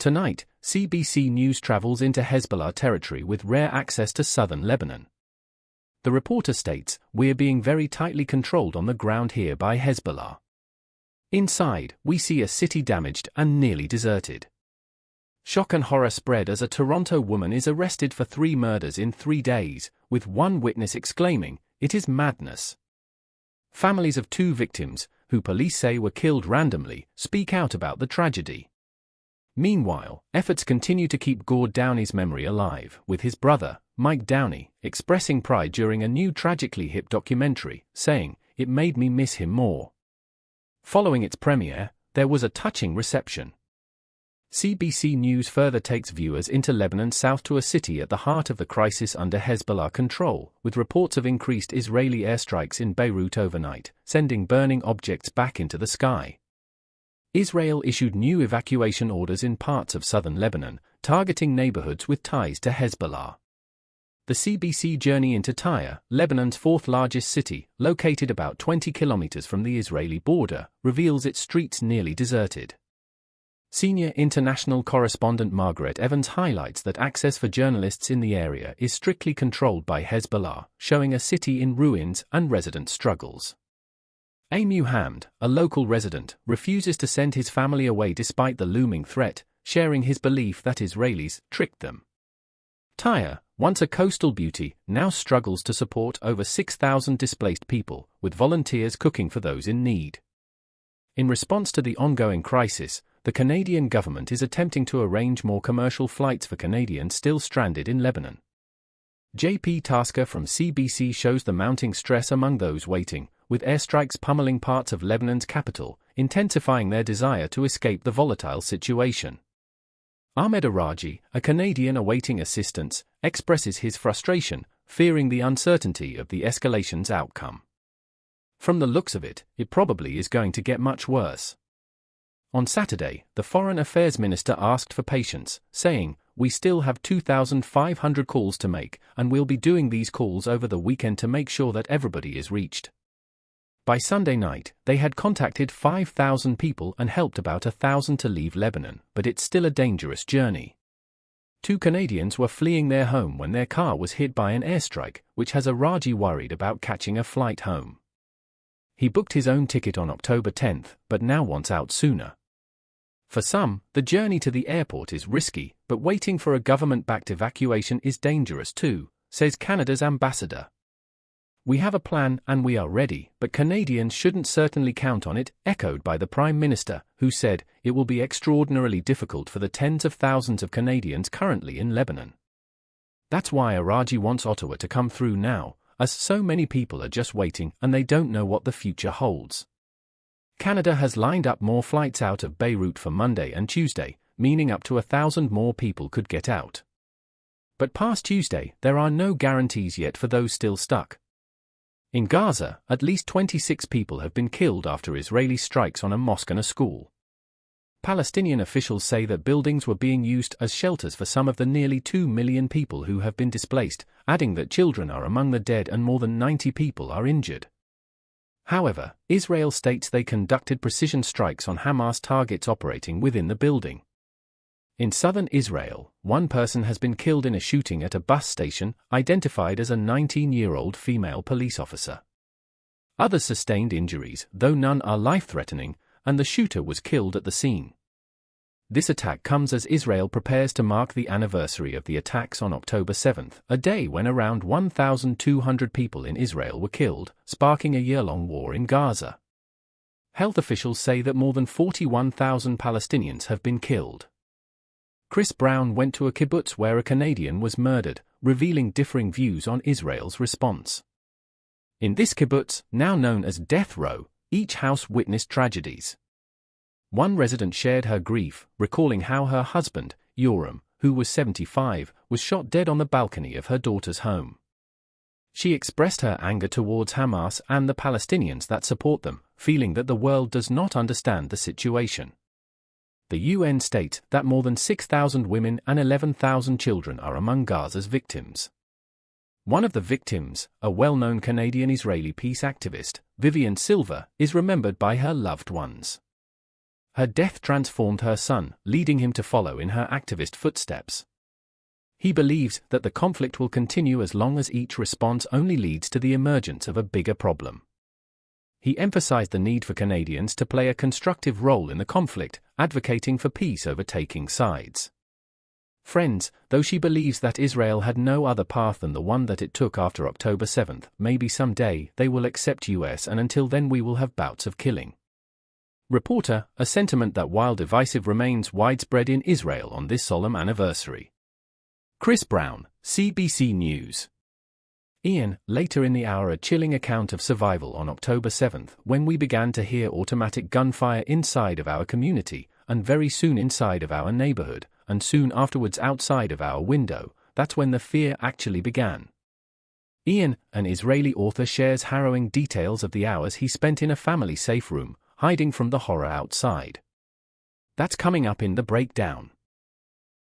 Tonight, CBC News travels into Hezbollah territory with rare access to southern Lebanon. The reporter states, "We're being very tightly controlled on the ground here by Hezbollah. Inside, we see a city damaged and nearly deserted." Shock and horror spread as a Toronto woman is arrested for 3 murders in 3 days, with one witness exclaiming, "It is madness." Families of 2 victims, who police say were killed randomly, speak out about the tragedy. Meanwhile, efforts continue to keep Gord Downey's memory alive, with his brother, Mike Downey, expressing pride during a new tragically hip documentary, saying, "It made me miss him more." Following its premiere, there was a touching reception. CBC News further takes viewers into Lebanon south to a city at the heart of the crisis under Hezbollah control, with reports of increased Israeli airstrikes in Beirut overnight, sending burning objects back into the sky. Israel issued new evacuation orders in parts of southern Lebanon, targeting neighborhoods with ties to Hezbollah. The CBC journey into Tyre, Lebanon's 4th largest city, located about 20 kilometers from the Israeli border, reveals its streets nearly deserted. Senior international correspondent Margaret Evans highlights that access for journalists in the area is strictly controlled by Hezbollah, showing a city in ruins and resident struggles. Amy Hamd, a local resident, refuses to send his family away despite the looming threat, sharing his belief that Israelis tricked them. Tyre, once a coastal beauty, now struggles to support over 6,000 displaced people, with volunteers cooking for those in need. In response to the ongoing crisis, the Canadian government is attempting to arrange more commercial flights for Canadians still stranded in Lebanon. JP Tasker from CBC shows the mounting stress among those waiting, with airstrikes pummeling parts of Lebanon's capital, intensifying their desire to escape the volatile situation. Ahmed Araji, a Canadian awaiting assistance, expresses his frustration, fearing the uncertainty of the escalation's outcome. "From the looks of it, it probably is going to get much worse." On Saturday, the Foreign Affairs Minister asked for patience, saying, "We still have 2,500 calls to make, and we'll be doing these calls over the weekend to make sure that everybody is reached." By Sunday night, they had contacted 5,000 people and helped about 1,000 to leave Lebanon, but it's still a dangerous journey. 2 Canadians were fleeing their home when their car was hit by an airstrike, which has Araji worried about catching a flight home. He booked his own ticket on October 10th, but now wants out sooner. For some, the journey to the airport is risky, but waiting for a government-backed evacuation is dangerous too, says Canada's ambassador. "We have a plan and we are ready, but Canadians shouldn't certainly count on it," echoed by the Prime Minister, who said, "It will be extraordinarily difficult for the tens of thousands of Canadians currently in Lebanon." That's why Araji wants Ottawa to come through now, as so many people are just waiting and they don't know what the future holds. Canada has lined up more flights out of Beirut for Monday and Tuesday, meaning up to 1,000 more people could get out. But past Tuesday, there are no guarantees yet for those still stuck. In Gaza, at least 26 people have been killed after Israeli strikes on a mosque and a school. Palestinian officials say that buildings were being used as shelters for some of the nearly 2 million people who have been displaced, adding that children are among the dead and more than 90 people are injured. However, Israel states they conducted precision strikes on Hamas targets operating within the building. In southern Israel, 1 person has been killed in a shooting at a bus station, identified as a 19-year-old female police officer. Others sustained injuries, though none are life-threatening, and the shooter was killed at the scene. This attack comes as Israel prepares to mark the anniversary of the attacks on October 7th, a day when around 1,200 people in Israel were killed, sparking a year-long war in Gaza. Health officials say that more than 41,000 Palestinians have been killed. Chris Brown went to a kibbutz where a Canadian was murdered, revealing differing views on Israel's response. In this kibbutz, now known as Death Row, each house witnessed tragedies. One resident shared her grief, recalling how her husband, Yoram, who was 75, was shot dead on the balcony of her daughter's home. She expressed her anger towards Hamas and the Palestinians that support them, feeling that the world does not understand the situation. The UN states that more than 6,000 women and 11,000 children are among Gaza's victims. One of the victims, a well-known Canadian-Israeli peace activist, Vivian Silva, is remembered by her loved ones. Her death transformed her son, leading him to follow in her activist footsteps. He believes that the conflict will continue as long as each response only leads to the emergence of a bigger problem. He emphasized the need for Canadians to play a constructive role in the conflict, advocating for peace over taking sides. Friends, though she believes that Israel had no other path than the one that it took after October 7, maybe someday they will accept US, and until then we will have bouts of killing. Reporter, a sentiment that, while divisive, remains widespread in Israel on this solemn anniversary. Chris Brown, CBC News. Ian, later in the hour, a chilling account of survival on October 7, when we began to hear automatic gunfire inside of our community, and very soon inside of our neighborhood, and soon afterwards outside of our window. That's when the fear actually began. Ian, an Israeli author, shares harrowing details of the hours he spent in a family safe room, hiding from the horror outside. That's coming up in the breakdown.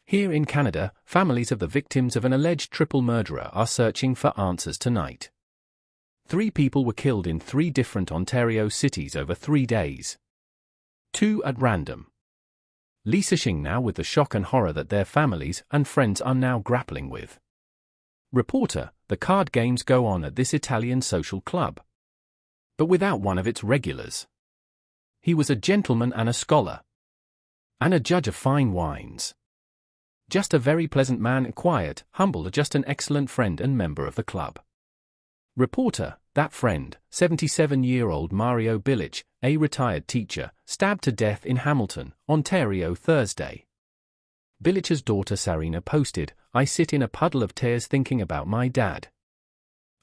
Here in Canada, families of the victims of an alleged triple murderer are searching for answers tonight. 3 people were killed in 3 different Ontario cities over 3 days. 2 at random. Leasing now with the shock and horror that their families and friends are now grappling with. Reporter, the card games go on at this Italian social club, but without one of its regulars. He was a gentleman and a scholar, and a judge of fine wines. Just a very pleasant man, quiet, humble, just an excellent friend and member of the club. Reporter, that friend, 77-year-old Mario Bilic, a retired teacher, stabbed to death in Hamilton, Ontario Thursday. Bilic's daughter Sarina posted, "I sit in a puddle of tears thinking about my dad.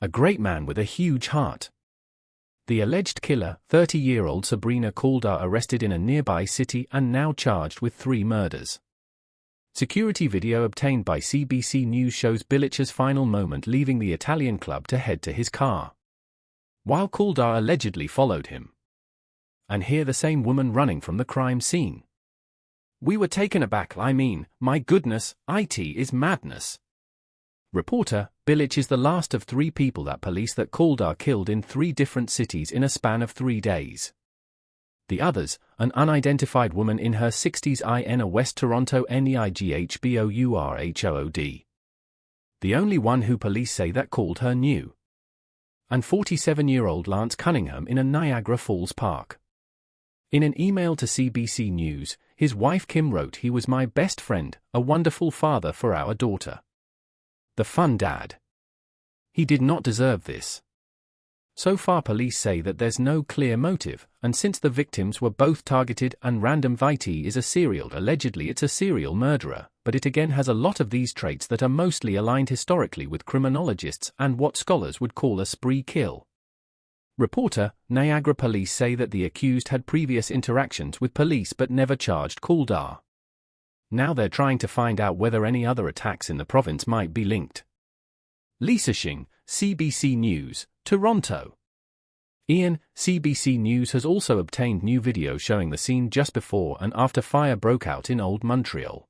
A great man with a huge heart." The alleged killer, 30-year-old Sabrina Kaldar, arrested in a nearby city and now charged with 3 murders. Security video obtained by CBC News shows Bilic's final moment leaving the Italian club to head to his car, while Kaldar allegedly followed him. And here the same woman running from the crime scene. "We were taken aback. I mean, my goodness, it is madness." Reporter, Bilic is the last of 3 people that police that Kaldar killed in 3 different cities in a span of 3 days. The others, an unidentified woman in her 60s in a West Toronto neighborhood. The only one who police say that called her knew. And 47-year-old Lance Cunningham in a Niagara Falls park. In an email to CBC News, his wife Kim wrote, "He was my best friend, a wonderful father for our daughter. The fun dad. He did not deserve this." So far police say that there's no clear motive, and since the victims were both targeted and random, Viti is allegedly it's a serial murderer, but it again has a lot of these traits that are mostly aligned historically with criminologists and what scholars would call a spree kill. Reporter, Niagara police say that the accused had previous interactions with police but never charged Kaldar. Now they're trying to find out whether any other attacks in the province might be linked. Lisa Shing, CBC News, Toronto. Ian, CBC News has also obtained new video showing the scene just before and after fire broke out in Old Montreal.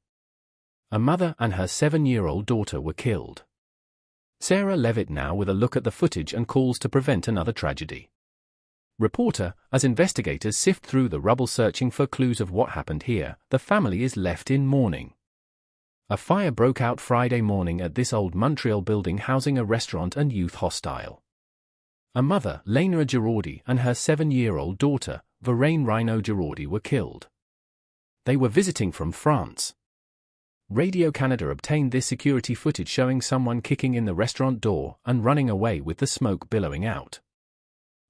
A mother and her 7-year-old daughter were killed. Sarah Levitt now with a look at the footage and calls to prevent another tragedy. Reporter, as investigators sift through the rubble searching for clues of what happened here, the family is left in mourning. A fire broke out Friday morning at this Old Montreal building housing a restaurant and youth hostel. A mother, Lena Girardi, and her 7-year-old daughter, Varane Rhino Girardi, were killed. They were visiting from France. Radio-Canada obtained this security footage showing someone kicking in the restaurant door and running away with the smoke billowing out.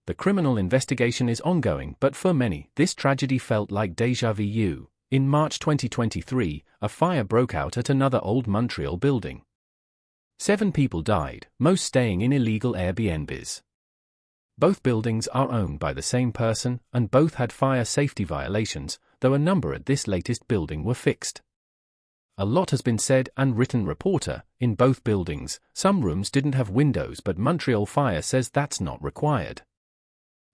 The criminal investigation is ongoing, but for many, this tragedy felt like déjà vu. In March 2023, a fire broke out at another Old Montreal building. 7 people died, most staying in illegal Airbnbs. Both buildings are owned by the same person, and both had fire safety violations, though a number at this latest building were fixed. A lot has been said and written. Reporter, in both buildings, some rooms didn't have windows, but Montreal Fire says that's not required.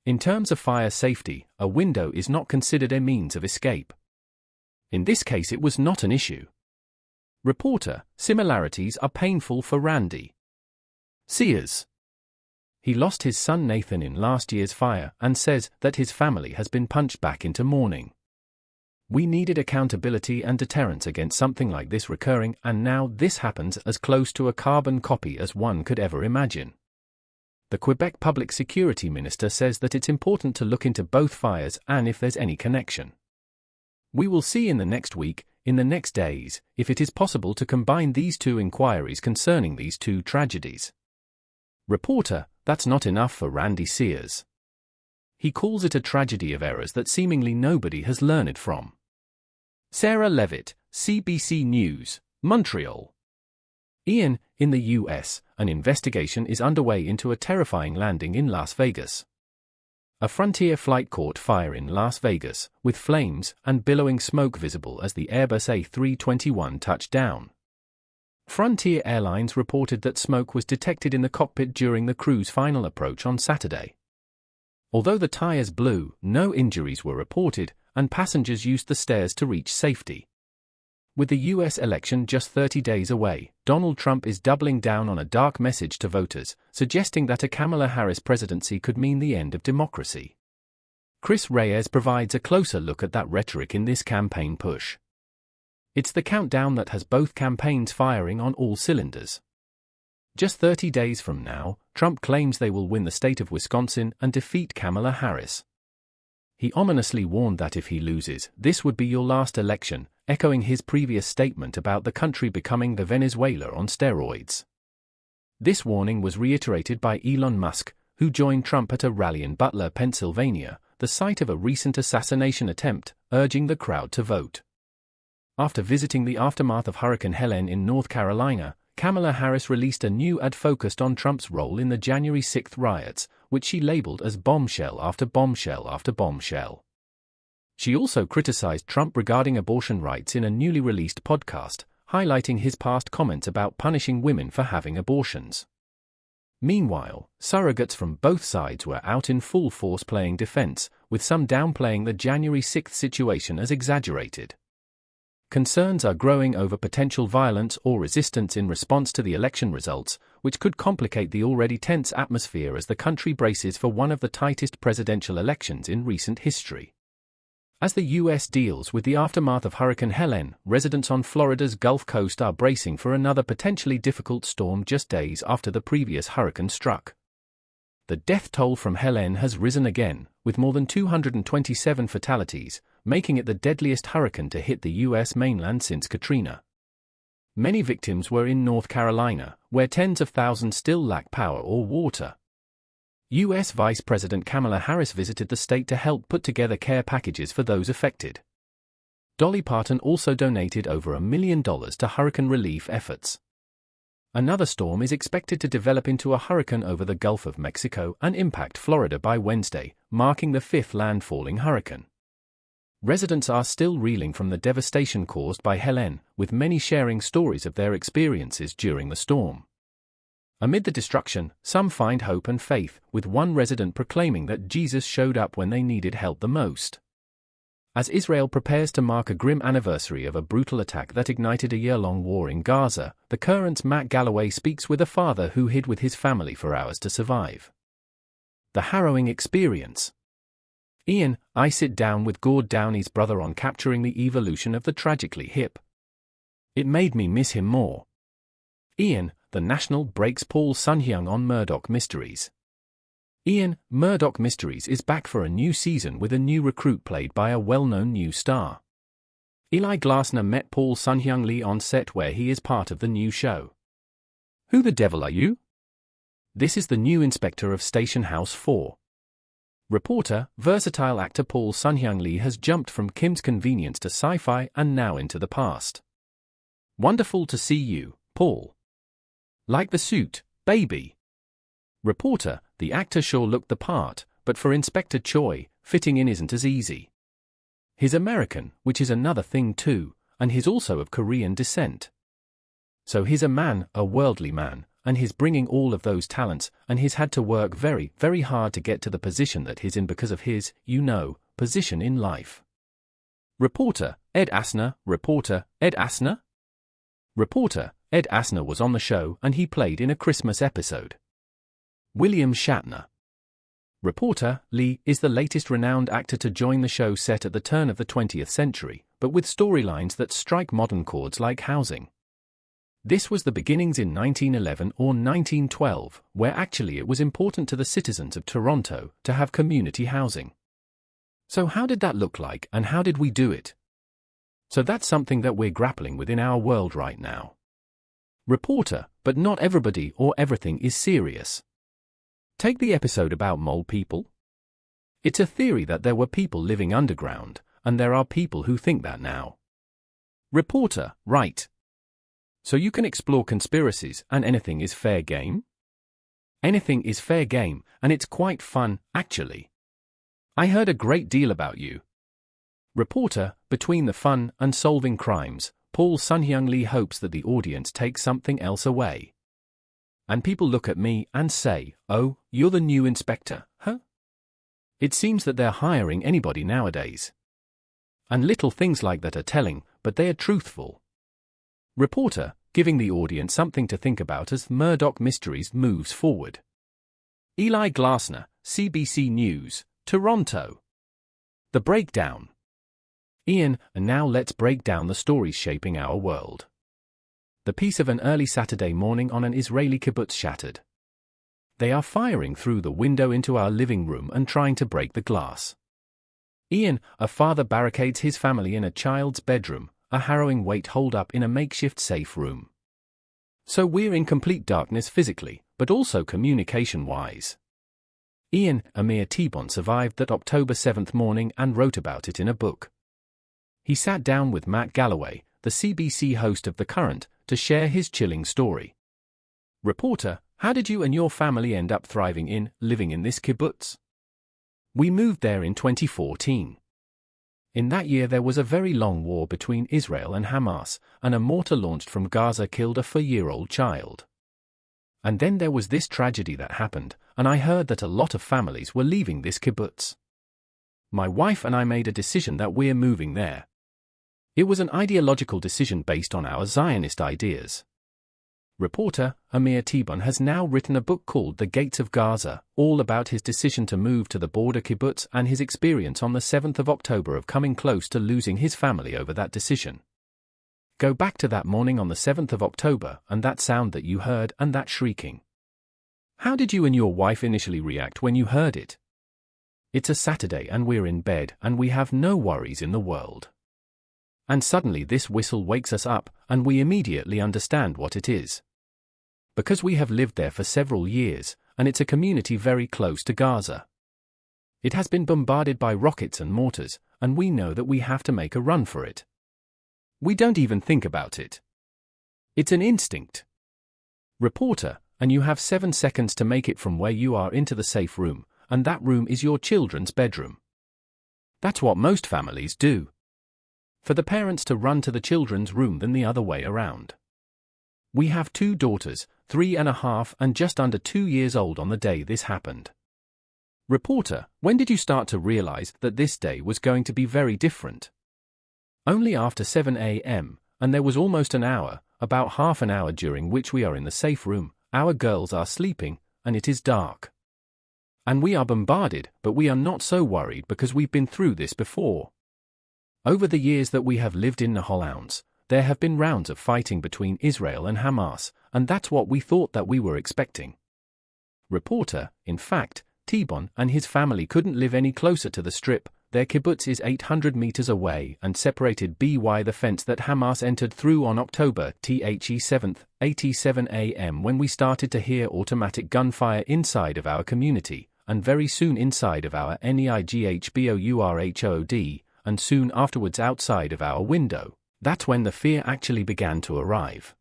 In terms of fire safety, a window is not considered a means of escape. In this case it was not an issue. Reporter, similarities are painful for Randy Sears. He lost his son Nathan in last year's fire and says that his family has been punched back into mourning. We needed accountability and deterrence against something like this recurring, and now this happens as close to a carbon copy as one could ever imagine. The Quebec Public Security Minister says that it's important to look into both fires and if there's any connection. We will see in the next week, in the next days, if it is possible to combine these two inquiries concerning these two tragedies. Reporter, that's not enough for Randy Sears. He calls it a tragedy of errors that seemingly nobody has learned from. Sarah Levitt, CBC News, Montreal. Ian, in the US, an investigation is underway into a terrifying landing in Las Vegas. A Frontier flight caught fire in Las Vegas, with flames and billowing smoke visible as the Airbus A321 touched down. Frontier Airlines reported that smoke was detected in the cockpit during the crew's final approach on Saturday. Although the tires blew, no injuries were reported, and passengers used the stairs to reach safety. With the U.S. election just 30 days away, Donald Trump is doubling down on a dark message to voters, suggesting that a Kamala Harris presidency could mean the end of democracy. Chris Reyes provides a closer look at that rhetoric in this campaign push. It's the countdown that has both campaigns firing on all cylinders. Just 30 days from now, Trump claims they will win the state of Wisconsin and defeat Kamala Harris. He ominously warned that if he loses, this would be your last election, echoing his previous statement about the country becoming the Venezuela on steroids. This warning was reiterated by Elon Musk, who joined Trump at a rally in Butler, Pennsylvania, the site of a recent assassination attempt, urging the crowd to vote. After visiting the aftermath of Hurricane Helene in North Carolina, Kamala Harris released a new ad focused on Trump's role in the January 6 riots, which she labeled as bombshell after bombshell after bombshell. She also criticized Trump regarding abortion rights in a newly released podcast, highlighting his past comments about punishing women for having abortions. Meanwhile, surrogates from both sides were out in full force playing defense, with some downplaying the January 6 situation as exaggerated. Concerns are growing over potential violence or resistance in response to the election results, which could complicate the already tense atmosphere as the country braces for one of the tightest presidential elections in recent history. As the U.S. deals with the aftermath of Hurricane Helene, residents on Florida's Gulf Coast are bracing for another potentially difficult storm just days after the previous hurricane struck. The death toll from Helene has risen again, with more than 227 fatalities, making it the deadliest hurricane to hit the U.S. mainland since Katrina. Many victims were in North Carolina, where tens of thousands still lack power or water. U.S. Vice President Kamala Harris visited the state to help put together care packages for those affected. Dolly Parton also donated over $1 million to hurricane relief efforts. Another storm is expected to develop into a hurricane over the Gulf of Mexico and impact Florida by Wednesday, marking the fifth landfalling hurricane. Residents are still reeling from the devastation caused by Helene, with many sharing stories of their experiences during the storm. Amid the destruction, some find hope and faith, with one resident proclaiming that Jesus showed up when they needed help the most. As Israel prepares to mark a grim anniversary of a brutal attack that ignited a year-long war in Gaza, The Current's Matt Galloway speaks with a father who hid with his family for hours to survive. The harrowing experience. Ian, I sit down with Gord Downey's brother on capturing the evolution of the tragically hip. It made me miss him more. Ian, The National breaks Paul Sun-hyung on Murdoch Mysteries. Ian, Murdoch Mysteries is back for a new season with a new recruit played by a well-known new star. Eli Glasner met Paul Sun-hyung Lee on set where he is part of the new show. Who the devil are you? This is the new inspector of Station House 4. Reporter, versatile actor Paul Sun-hyung Lee has jumped from Kim's Convenience to sci-fi and now into the past. Wonderful to see you, Paul. Like the suit, baby. Reporter, the actor sure looked the part, but for Inspector Choi, fitting in isn't as easy. He's American, which is another thing too, and he's also of Korean descent. So he's a man, a worldly man, and he's bringing all of those talents, and he's had to work very, very hard to get to the position that he's in because of his, position in life. Reporter, Ed Asner. Reporter, Ed Asner? Reporter, Ed Asner was on the show and he played in a Christmas episode. William Shatner. Reporter, Lee, is the latest renowned actor to join the show set at the turn of the 20th century, but with storylines that strike modern chords like housing. This was the beginnings in 1911 or 1912, where actually it was important to the citizens of Toronto to have community housing. So how did that look like, and how did we do it? So that's something that we're grappling with in our world right now. Reporter, but not everybody or everything is serious. Take the episode about mole people. It's a theory that there were people living underground, and there are people who think that now. Reporter, right. So you can explore conspiracies and anything is fair game? Anything is fair game, and it's quite fun, actually. I heard a great deal about you. Reporter, between the fun and solving crimes, Paul Sun-Hyung Lee hopes that the audience takes something else away. And people look at me and say, "Oh, you're the new inspector, huh?" It seems that they're hiring anybody nowadays. And little things like that are telling, but they are truthful. Reporter, giving the audience something to think about as Murdoch Mysteries moves forward. Eli Glasner, CBC News, Toronto. The Breakdown. Ian, and now let's break down the stories shaping our world. The peace of an early Saturday morning on an Israeli kibbutz shattered. They are firing through the window into our living room and trying to break the glass. Ian, a father, barricades his family in a child's bedroom, a harrowing wait holed up in a makeshift safe room. So we're in complete darkness physically, but also communication-wise. Ian, Amir T-Bon, survived that October 7th morning and wrote about it in a book. He sat down with Matt Galloway, the CBC host of The Current, to share his chilling story. Reporter, how did you and your family end up living in this kibbutz? We moved there in 2014. In that year there was a very long war between Israel and Hamas, and a mortar launched from Gaza killed a 4-year-old child. And then there was this tragedy that happened, and I heard that a lot of families were leaving this kibbutz. My wife and I made a decision that we're moving there. It was an ideological decision based on our Zionist ideas. Reporter, Amir T-Bon has now written a book called The Gates of Gaza, all about his decision to move to the border kibbutz and his experience on the 7th of October of coming close to losing his family over that decision. Go back to that morning on the 7th of October and that sound that you heard and that shrieking. How did you and your wife initially react when you heard it? It's a Saturday and we're in bed and we have no worries in the world. And suddenly this whistle wakes us up, and we immediately understand what it is. Because we have lived there for several years, and it's a community very close to Gaza. It has been bombarded by rockets and mortars, and we know that we have to make a run for it. We don't even think about it. It's an instinct. Reporter, and you have 7 seconds to make it from where you are into the safe room, and that room is your children's bedroom. That's what most families do. For the parents to run to the children's room than the other way around. We have 2 daughters, 3.5 and just under 2 years old on the day this happened. Reporter, when did you start to realize that this day was going to be very different? Only after 7 a.m., and there was almost an hour, about half an hour during which we are in the safe room, our girls are sleeping, and it is dark. And we are bombarded, but we are not so worried because we've been through this before. Over the years that we have lived in Nahal, there have been rounds of fighting between Israel and Hamas, and that's what we thought that we were expecting. Reporter, in fact, T-Bon and his family couldn't live any closer to the strip. Their kibbutz is 800 meters away and separated by the fence that Hamas entered through on October 7th, 87 a.m. when we started to hear automatic gunfire inside of our community, and very soon inside of our neighborhood, and soon afterwards outside of our window. That's when the fear actually began to arrive.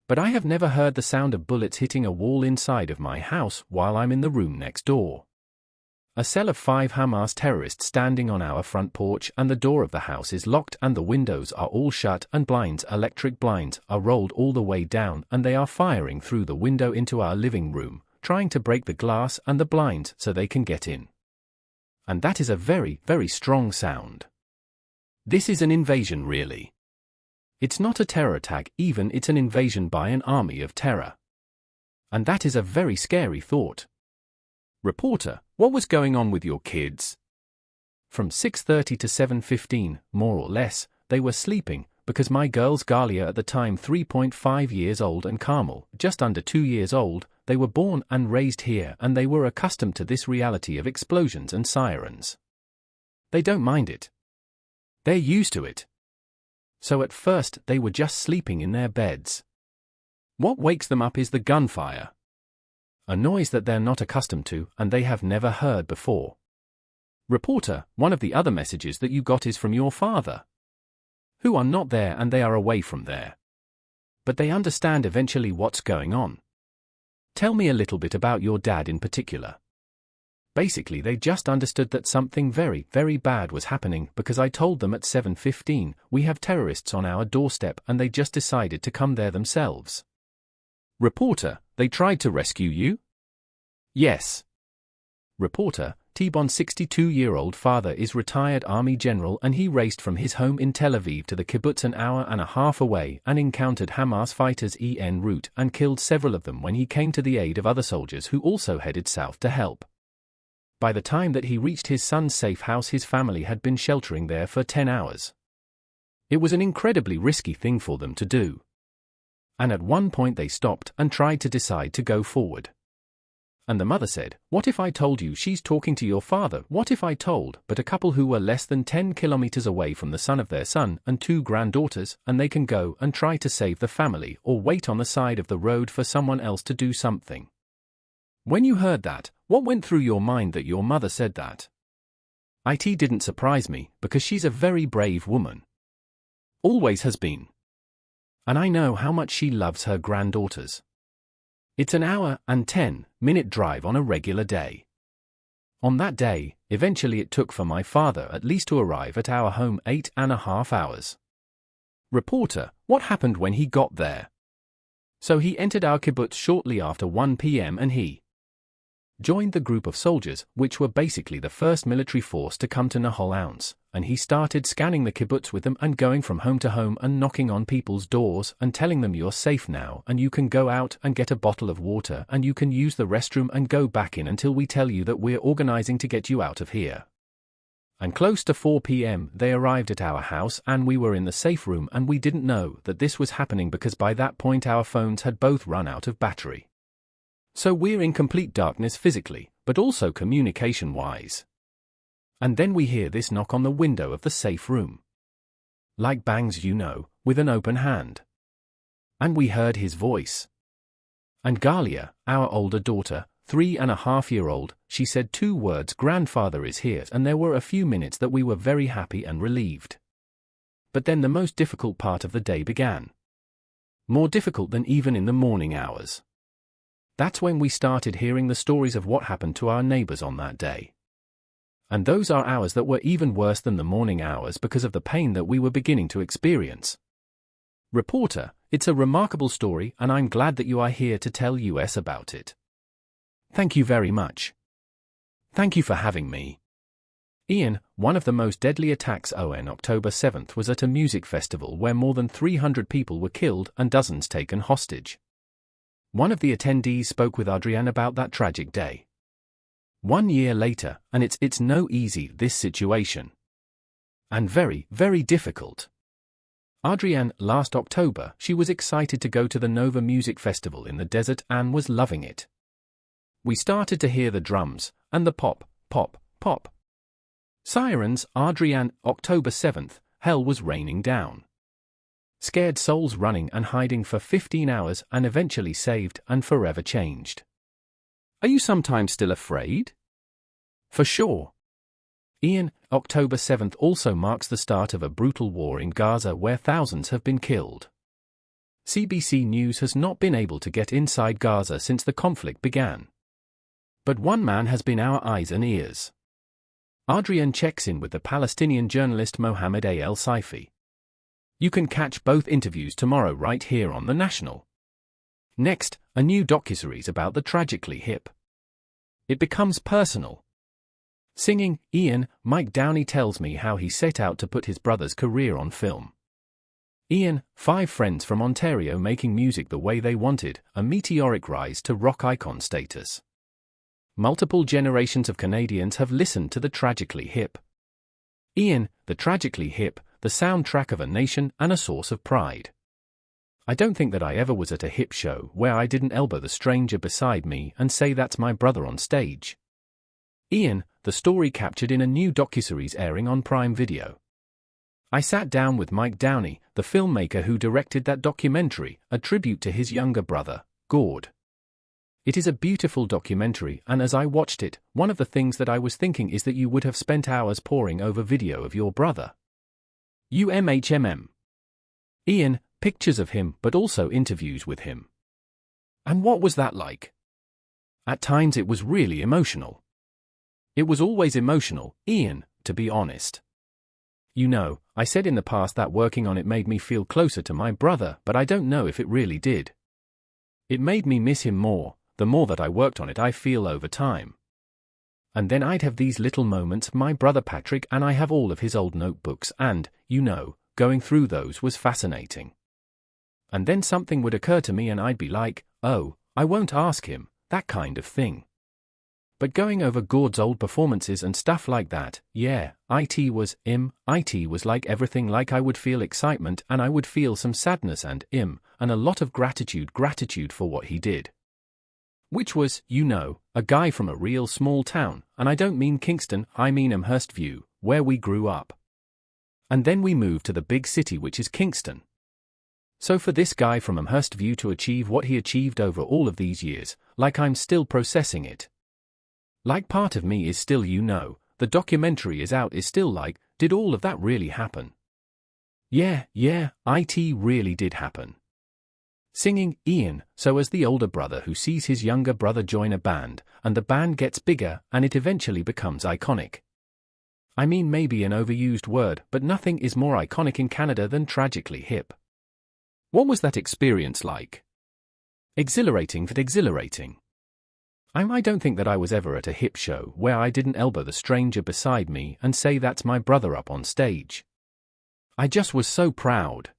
But I have never heard the sound of bullets hitting a wall inside of my house while I'm in the room next door. A cell of 5 Hamas terrorists standing on our front porch, and the door of the house is locked and the windows are all shut and electric blinds, are rolled all the way down, and they are firing through the window into our living room, trying to break the glass and the blinds so they can get in. And that is a very, very strong sound. This is an invasion, really. It's not a terror attack even, it's an invasion by an army of terror. And that is a very scary thought. Reporter, what was going on with your kids? From 6:30 to 7:15, more or less, they were sleeping, because my girls Galia at the time 3.5 years old and Carmel, just under 2 years old, they were born and raised here and they were accustomed to this reality of explosions and sirens. They don't mind it. They're used to it. So at first they were just sleeping in their beds. What wakes them up is the gunfire. A noise that they're not accustomed to and they have never heard before. Reporter, one of the other messages that you got is from your father, who are not there and they are away from there. But they understand eventually what's going on. Tell me a little bit about your dad in particular. Basically they just understood that something very, very bad was happening because I told them at 7:15 we have terrorists on our doorstep and they just decided to come there themselves. Reporter, they tried to rescue you? Yes. Reporter, T-Bon's 62-year-old father is retired army general and he raced from his home in Tel Aviv to the kibbutz an hour and a half away and encountered Hamas fighters en route and killed several of them when he came to the aid of other soldiers who also headed south to help. By the time that he reached his son's safe house, his family had been sheltering there for 10 hours. It was an incredibly risky thing for them to do. And at one point they stopped and tried to decide to go forward. And the mother said, "What if I told you?" She's talking to your father. "What if I told?" But a couple who were less than 10 kilometers away from the son of their son and 2 granddaughters, and they can go and try to save the family or wait on the side of the road for someone else to do something. When you heard that, what went through your mind that your mother said that? It didn't surprise me, because she's a very brave woman. Always has been. And I know how much she loves her granddaughters. It's an hour and 10-minute drive on a regular day. On that day, eventually it took for my father at least to arrive at our home 8.5 hours. Reporter, what happened when he got there? So he entered our kibbutz shortly after 1 p.m. and he joined the group of soldiers, which were basically the first military force to come to Nahal Ounce, and he started scanning the kibbutz with them and going from home to home and knocking on people's doors and telling them you're safe now and you can go out and get a bottle of water and you can use the restroom and go back in until we tell you that we're organizing to get you out of here. And close to 4 p.m. they arrived at our house and we were in the safe room and we didn't know that this was happening because by that point our phones had both run out of battery. So we're in complete darkness physically, but also communication-wise. And then we hear this knock on the window of the safe room. Like bangs, you know, with an open hand. And we heard his voice. And Galia, our older daughter, 3.5-year-old, she said 2 words, "Grandfather is here," and there were a few minutes that we were very happy and relieved. But then the most difficult part of the day began. More difficult than even in the morning hours. That's when we started hearing the stories of what happened to our neighbors on that day. And those are hours that were even worse than the morning hours because of the pain that we were beginning to experience. Reporter, it's a remarkable story and I'm glad that you are here to tell us about it. Thank you very much. Thank you for having me. Ian, one of the most deadly attacks on October 7th was at a music festival where more than 300 people were killed and dozens taken hostage. One of the attendees spoke with Adrian about that tragic day. 1 year later, and it's no easy, this situation. And very, very difficult. Adrian, last October, she was excited to go to the Nova Music Festival in the desert and was loving it. We started to hear the drums, and the pop, pop, pop. Sirens, Adrian, October 7th, hell was raining down. Scared souls running and hiding for 15 hours and eventually saved and forever changed. Are you sometimes still afraid? For sure. Ian, October 7th also marks the start of a brutal war in Gaza where thousands have been killed. CBC News has not been able to get inside Gaza since the conflict began. But one man has been our eyes and ears. Adrian checks in with the Palestinian journalist Mohammed El-Saifi. You can catch both interviews tomorrow right here on The National. Next, a new docuseries about the tragically hip. It becomes personal. Singing, Ian, Mike Downey tells me how he set out to put his brother's career on film. Ian, 5 friends from Ontario making music the way they wanted, a meteoric rise to rock icon status. multiple generations of Canadians have listened to the Tragically Hip. Ian, the Tragically Hip, the soundtrack of a nation and a source of pride. I don't think that I ever was at a hip show where I didn't elbow the stranger beside me and say that's my brother on stage. Ian, the story captured in a new docuseries airing on Prime Video. I sat down with Mike Downey, the filmmaker who directed that documentary, a tribute to his younger brother, Gord. It is a beautiful documentary, and as I watched it, one of the things that I was thinking is that you would have spent hours poring over video of your brother. Ian, pictures of him but also interviews with him. And what was that like? At times it was really emotional. It was always emotional, Ian, to be honest. You know, I said in the past that working on it made me feel closer to my brother, but I don't know if it really did. It made me miss him more, the more that I worked on it I feel over time. And then I'd have these little moments, my brother Patrick and I have all of his old notebooks and, you know, going through those was fascinating. And then something would occur to me and I'd be like, oh, I won't ask him, that kind of thing. But going over Gord's old performances and stuff like that, yeah, it was like everything, like I would feel excitement and I would feel some sadness and a lot of gratitude for what he did. Which was, you know, a guy from a real small town, and I don't mean Kingston, I mean Amherst View, where we grew up. And then we moved to the big city which is Kingston. So for this guy from Amherst View to achieve what he achieved over all of these years, like I'm still processing it. Like part of me is still, you know, the documentary is out, is still like, did all of that really happen? Yeah, it really did happen. Singing, Ian, so as the older brother who sees his younger brother join a band, and the band gets bigger and it eventually becomes iconic. I mean, maybe an overused word, but nothing is more iconic in Canada than Tragically Hip. What was that experience like? Exhilarating but exhilarating. I don't think that I was ever at a hip show where I didn't elbow the stranger beside me and say that's my brother up on stage. I just was so proud.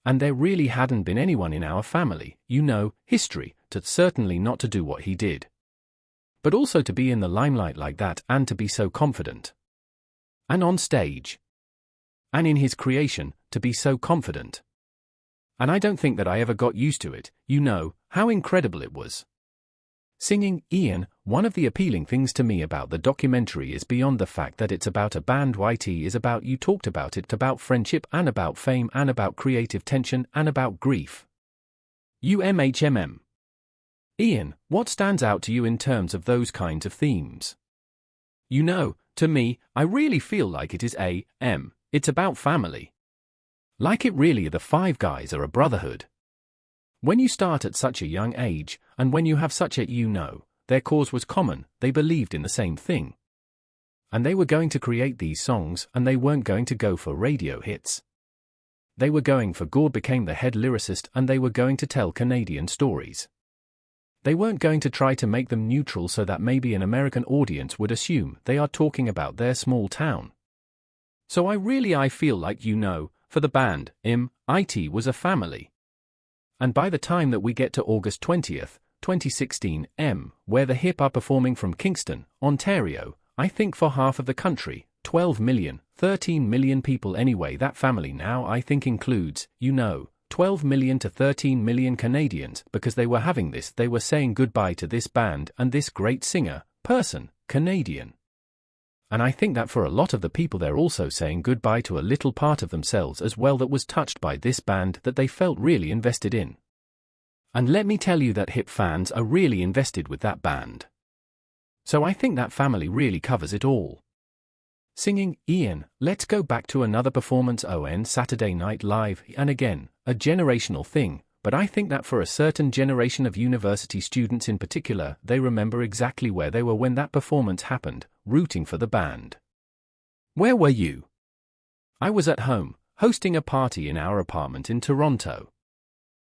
And there really hadn't been anyone in our family, you know, history, to certainly not to do what he did. But also to be in the limelight like that and to be so confident. And on stage. And in his creation, to be so confident. And I don't think that I ever got used to it, you know, how incredible it was. Singing, Ian, one of the appealing things to me about the documentary is beyond the fact that it's about a band, YT is about, you talked about it, about friendship and about fame and about creative tension and about grief. Ian, what stands out to you in terms of those kinds of themes? You know, to me, I really feel like it is it's about family. Like it really, the five guys are a brotherhood. When you start at such a young age, and when you have such a, you know, their cause was common, they believed in the same thing. And they were going to create these songs, and they weren't going to go for radio hits. They were going for Gord became the head lyricist, and they were going to tell Canadian stories. They weren't going to try to make them neutral so that maybe an American audience would assume they are talking about their small town. So I feel like, you know, for the band, it was a family. And by the time that we get to August 20th, 2016, where the Hip are performing from Kingston, Ontario, I think for half of the country, 12 million, 13 million people anyway, that family now I think includes, you know, 12 million to 13 million Canadians, because they were having this, they were saying goodbye to this band and this great singer, person, Canadian. And I think that for a lot of the people they're also saying goodbye to a little part of themselves as well that was touched by this band that they felt really invested in. And let me tell you that Hip fans are really invested with that band. So I think that family really covers it all. Singing, Ian, let's go back to another performance on Saturday Night Live, and again, a generational thing, but I think that for a certain generation of university students in particular, they remember exactly where they were when that performance happened, rooting for the band. Where were you? I was at home, hosting a party in our apartment in Toronto.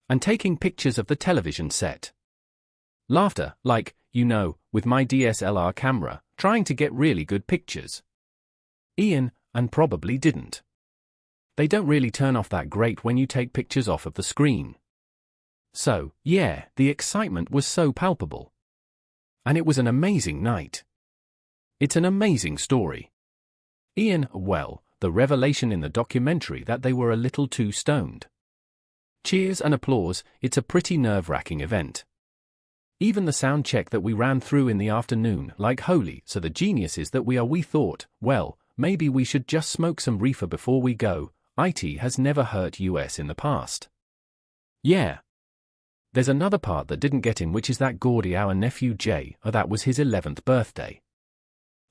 And taking pictures of the television set. Laughter, like, you know, with my DSLR camera, trying to get really good pictures. Ian, and probably didn't. They don't really turn off that great when you take pictures off of the screen. So, yeah, the excitement was so palpable. And it was an amazing night. It's an amazing story. Ian, well, the revelation in the documentary that they were a little too stoned. Cheers and applause, it's a pretty nerve-wracking event. Even the sound check that we ran through in the afternoon, like holy, so the geniuses that we thought, well, maybe we should just smoke some reefer before we go. IT has never hurt US in the past. Yeah. There's another part that didn't get in, which is that Gordy, our nephew Jay, that was his 11th birthday.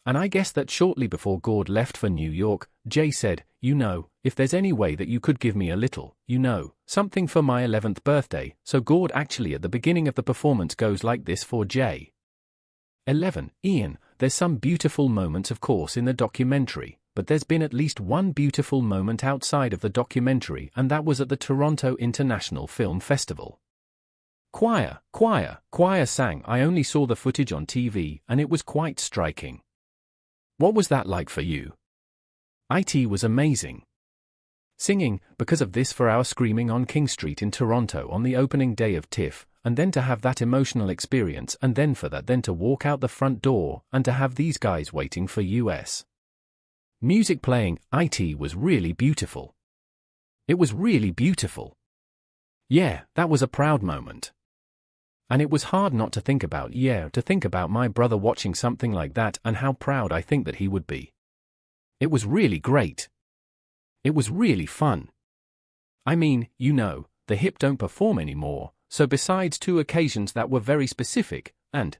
And I guess that shortly before Gord left for New York, Jay said, if there's any way that you could give me a little, something for my 11th birthday. So Gord actually at the beginning of the performance goes like this for Jay. 11. Ian, there's some beautiful moments of course in the documentary, but there's been at least one beautiful moment outside of the documentary, and that was at the Toronto International Film Festival. Choir sang. I only saw the footage on TV, and it was quite striking. What was that like for you? IT was amazing. Singing, because of this for our Screaming on King Street in Toronto on the opening day of TIFF, and then to have that emotional experience, and then for that then to walk out the front door, and to have these guys waiting for US music playing. IT was really beautiful. It was really beautiful. Yeah, that was a proud moment. And it was hard not to think about, my brother watching something like that and how proud I think that he would be. It was really great. It was really fun. I mean, the hip don't perform anymore, so besides 2 occasions that were very specific, and,